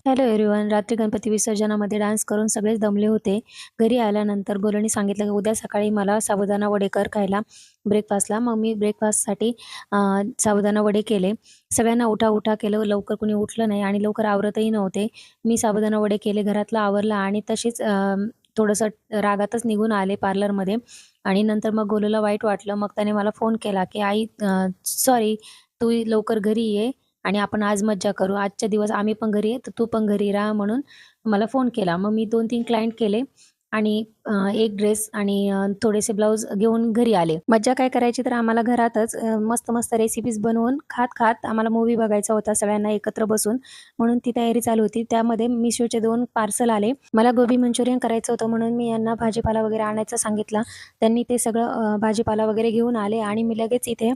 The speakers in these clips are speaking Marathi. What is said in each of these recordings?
Hello everyone. रात्री गणपती विसर्जनामध्ये डान्स करून सगळेच दमले होते. घरी आल्यानंतर गोलूनी सांगितलं की उद्या सकाळी मला साबुदाणा वडे कर खायला ब्रेकफास्टला. मग मी ब्रेकफास्टसाठी साबुदाणा वडे केले. सगळ्यांना उठा-उठा केलं. लवकर कुणी उठलं नाही आणि लवकर आवरतही नव्हते. मी साबुदाणा वडे केले, घरातलं आवरलं आणि तशीच थोडंसं रागातच निघून आले पार्लरमध्ये आणि नंतर मग गोलूला वाईट वाटलं. मग त्याने मला फोन केला की "आई सॉरी, तू लवकर घरी ये आणि आपण आज मज्जा करू. आजच्या दिवस आम्ही पण घरी आहे, तर तू पण घरी राहा." म्हणून मला फोन केला. मग मी 2-3 क्लायंट केले आणि एक ड्रेस आणि थोडेसे ब्लाउज घेऊन घरी आले. मज्जा काय करायची तर आम्हाला घरातच मस्त-मस्त रेसिपीज बनवून खात-खात आम्हाला मूव्ही बघायचा होता सगळ्यांना एकत्र बसून. म्हणून ती तयारी चालू होती. त्यामध्ये Mishoचे 2 पार्सल आले. मला गोबी मंचुरियन करायचं होतं म्हणून मी यांना भाजीपाला वगैरे आणायचं सांगितलं. त्यांनी ते सगळं भाजीपाला वगैरे घेऊन आले आणि मी लगेच इथे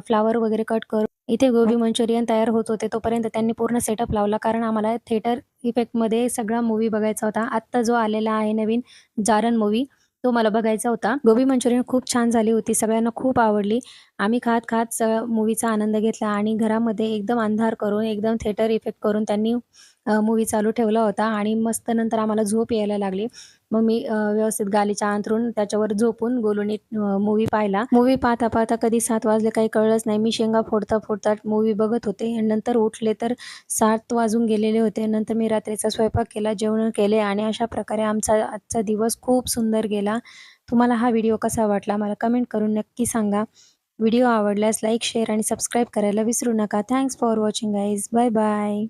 फ्लॉवर वगैरे कट करून इथे गोबी मंचुरियन तयार होत होते. तोपर्यंत त्यांनी पूर्ण सेटअप लावला कारण आम्हाला थिएटर इफेक्टमध्ये सगळा मूव्ही बघायचा होता. आत्ता जो आलेला आहे नवीन जारण मूव्ही तो मला बघायचा होता. गोबी मंचुरियन खूप छान झाली होती. सगळ्यांना खूप आवडली. आम्ही खात-खात मूव्हीचा आनंद घेतला आणि घरामध्ये एकदम अंधार करून, एकदम थिएटर इफेक्ट करून त्यांनी मूव्ही चालू ठेवला होता आणि मस्त नंतर आम्हाला झोप यायला लागली. मग मी व्यवस्थित गालिचा अंथरून त्याच्यावर झोपून गोलूनी मूव्ही पाहिला. मूव्ही पाहता-पाहता कधी 7 वाजले काही कळलंच नाही. मी शेंगा फोडता-फोडता मूव्ही बघत होते आणि नंतर उठले तर 7 वाजून गेलेले होते. नंतर मी रात्रीचा स्वयंपाक केला, जेवण केले आणि अशा प्रकारे आमचा आजचा दिवस खूप सुंदर गेला. तुम्हाला हा व्हिडिओ कसा वाटला मला कमेंट करून नक्की सांगा. व्हिडिओ आवडल्यास लाईक, शेअर आणि सबस्क्राईब करायला विसरू नका. Thanks for watching guys. Bye bye.